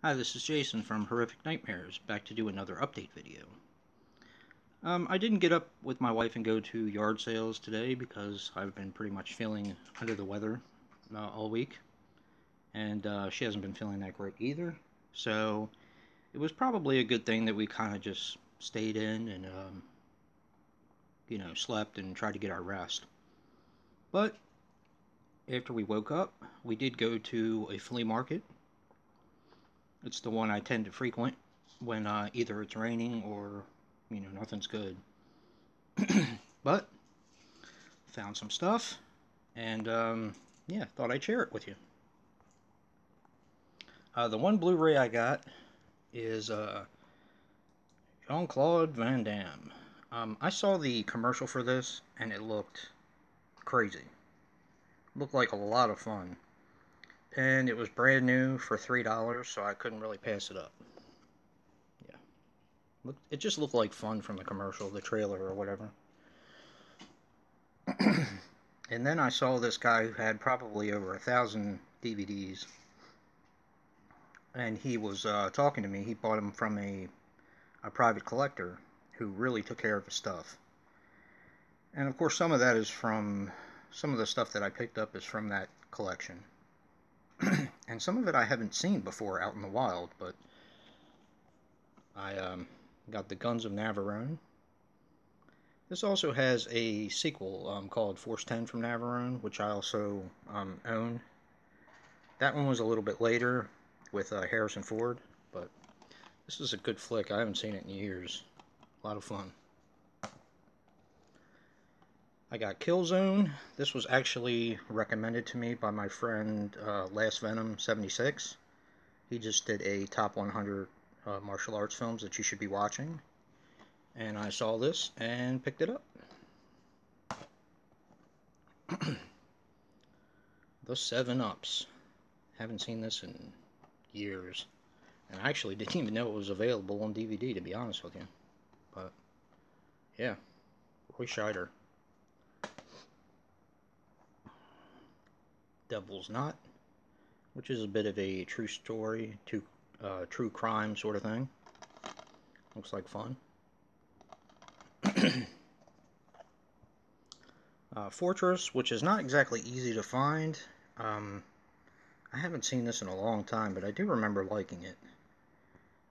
Hi, this is Jason from Horrific Nightmares, back to do another update video. I didn't get up with my wife and go to yard sales today because I've been pretty much feeling under the weather all week, and she hasn't been feeling that great either. So it was probably a good thing that we kind of just stayed in and, slept and tried to get our rest. But after we woke up, we did go to a flea market. It's the one I tend to frequent when either it's raining or nothing's good. But found some stuff, and yeah, thought I'd share it with you. The one Blu-ray I got is Jean-Claude Van Damme. I saw the commercial for this, and it looked crazy. Looked like a lot of fun, and it was brand new for $3, so I couldn't really pass it up. Yeah, it just looked like fun from the commercial, the trailer, or whatever. And then I saw this guy who had probably over 1,000 DVDs, and he was talking to me. He bought them from a private collector who really took care of his stuff. And of course, some of that is from some of the stuff that I picked up is from that collection. And some of it I haven't seen before out in the wild, but I got the Guns of Navarone. This also has a sequel called Force 10 from Navarone, which I also own. That one was a little bit later with Harrison Ford, but this is a good flick. I haven't seen it in years. A lot of fun. I got Killzone. This was actually recommended to me by my friend Last Venom 76. He just did a top 100 martial arts films that you should be watching. And I saw this and picked it up. The 7-Ups. Haven't seen this in years. And I actually didn't even know it was available on DVD, to be honest with you. But, yeah. Roy Scheider. Devil's Knot, which is a bit of a true story, true crime sort of thing. Looks like fun. Fortress, which is not exactly easy to find. I haven't seen this in a long time, but I do remember liking it.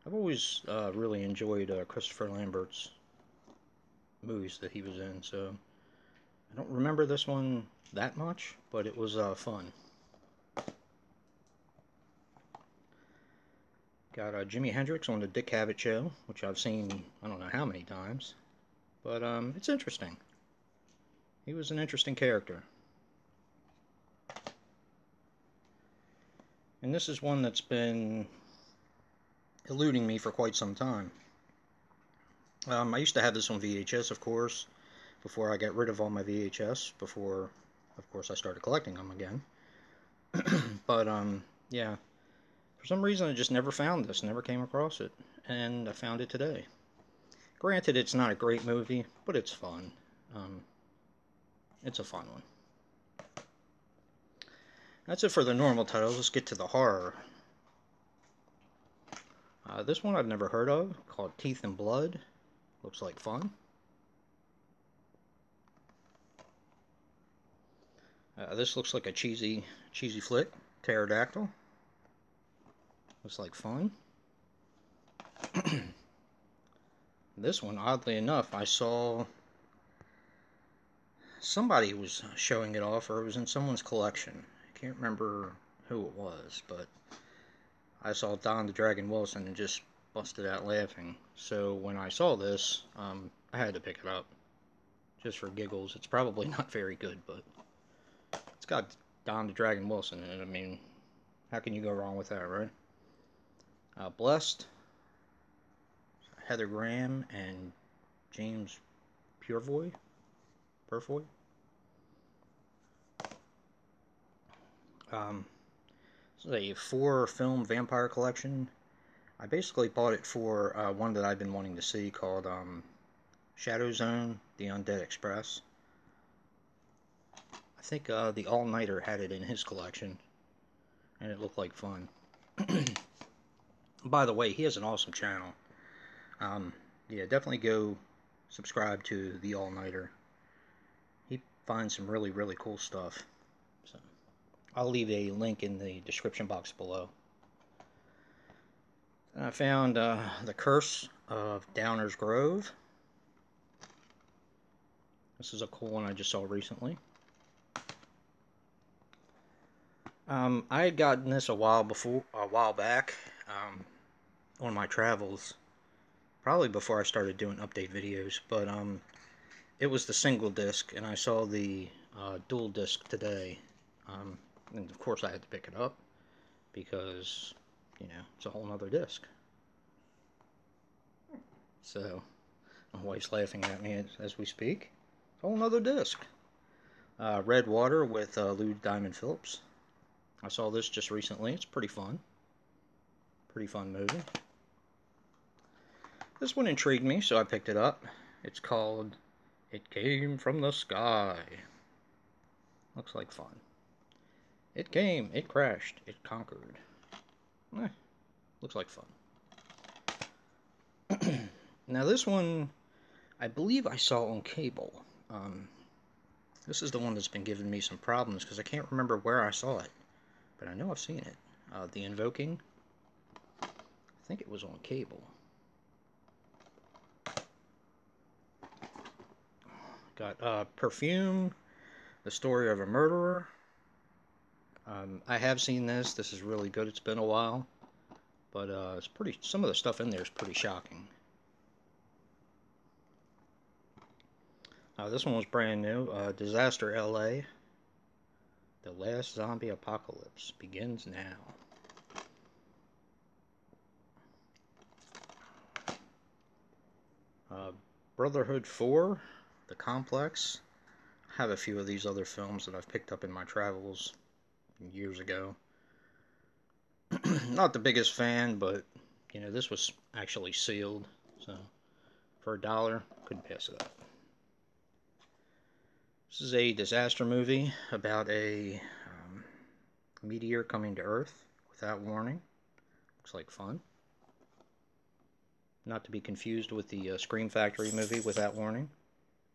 I've always really enjoyed Christopher Lambert's movies that he was in, so I don't remember this one that much, but it was fun. Got Jimi Hendrix on the Dick Cavett Show, which I've seen I don't know how many times, but it's interesting. He was an interesting character. And this is one that's been eluding me for quite some time. I used to have this on VHS, of course, before I got rid of all my VHS, before, of course, I started collecting them again. But, yeah, for some reason I just never found this, never came across it, and I found it today. Granted, it's not a great movie, but it's fun. It's a fun one. That's it for the normal titles. Let's get to the horror. This one I've never heard of, called Teeth and Blood. Looks like fun. This looks like a cheesy flick. Pterodactyl. Looks like fun. This one, oddly enough, I saw somebody was showing it off, or it was in someone's collection. I can't remember who it was, but I saw Don the Dragon Wilson and just busted out laughing. So when I saw this, I had to pick it up just for giggles. It's probably not very good, but it's got Don the Dragon Wilson in it. I mean, how can you go wrong with that, right? Blessed, Heather Graham, and James Purefoy. This is a 4-film vampire collection. I basically bought it for one that I've been wanting to see called Shadow Zone: The Undead Express. I think the All Nighter had it in his collection, and it looked like fun. By the way, he has an awesome channel. Um, yeah, definitely go subscribe to the All Nighter. He finds some really, really cool stuff. So I'll leave a link in the description box below. And I found The Curse of Downers Grove. This is a cool one I just saw recently. I had gotten this a while back, on my travels, probably before I started doing update videos. But it was the single disc, and I saw the dual disc today, and of course I had to pick it up because it's a whole nother disc. So my wife's laughing at me as we speak. It's a whole nother disc. Red Water with Lou Diamond Phillips. I saw this just recently. It's pretty fun. Pretty fun movie. This one intrigued me, so I picked it up. It's called It Came from the Sky. Looks like fun. It came, it crashed, it conquered. Looks like fun. Now this one, I believe I saw on cable. This is the one that's been giving me some problems because I can't remember where I saw it. But I know I've seen it. The Invoking. I think it was on cable. Got Perfume, The Story of a Murderer. I have seen this. This is really good. It's been a while. But it's pretty. Some of the stuff in there is pretty shocking. This one was brand new. Disaster LA. The last zombie apocalypse begins now. Brotherhood 4, The Complex. I have a few of these other films that I've picked up in my travels years ago. Not the biggest fan, but this was actually sealed, so for $1, couldn't pass it up. This is a disaster movie about a meteor coming to Earth without warning. Looks like fun. Not to be confused with the Scream Factory movie Without Warning.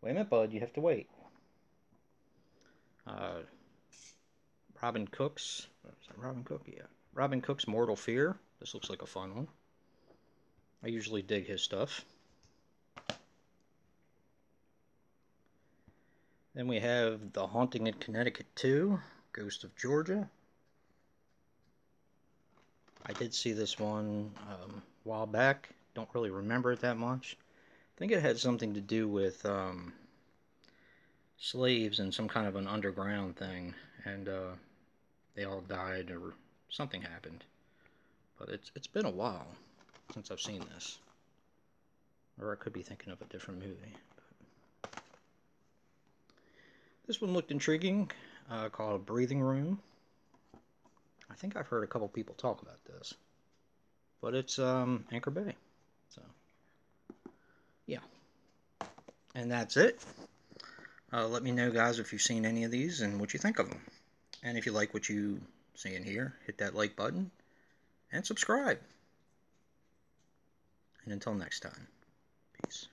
Wait a minute, bud, you have to wait. Robin Cook's. Is that Robin Cook? Yeah. Robin Cook's Mortal Fear. This looks like a fun one. I usually dig his stuff. Then we have The Haunting in Connecticut 2, Ghost of Georgia. I did see this one a while back. Don't really remember it that much. I think it had something to do with slaves and some kind of an underground thing, and they all died or something happened. But it's been a while since I've seen this. Or I could be thinking of a different movie. This one looked intriguing, called Breathing Room. I think I've heard a couple people talk about this. But it's Anchor Bay. So, yeah. And that's it. Let me know, guys, if you've seen any of these and what you think of them. And if you like what you see in here, hit that like button and subscribe. And until next time, peace.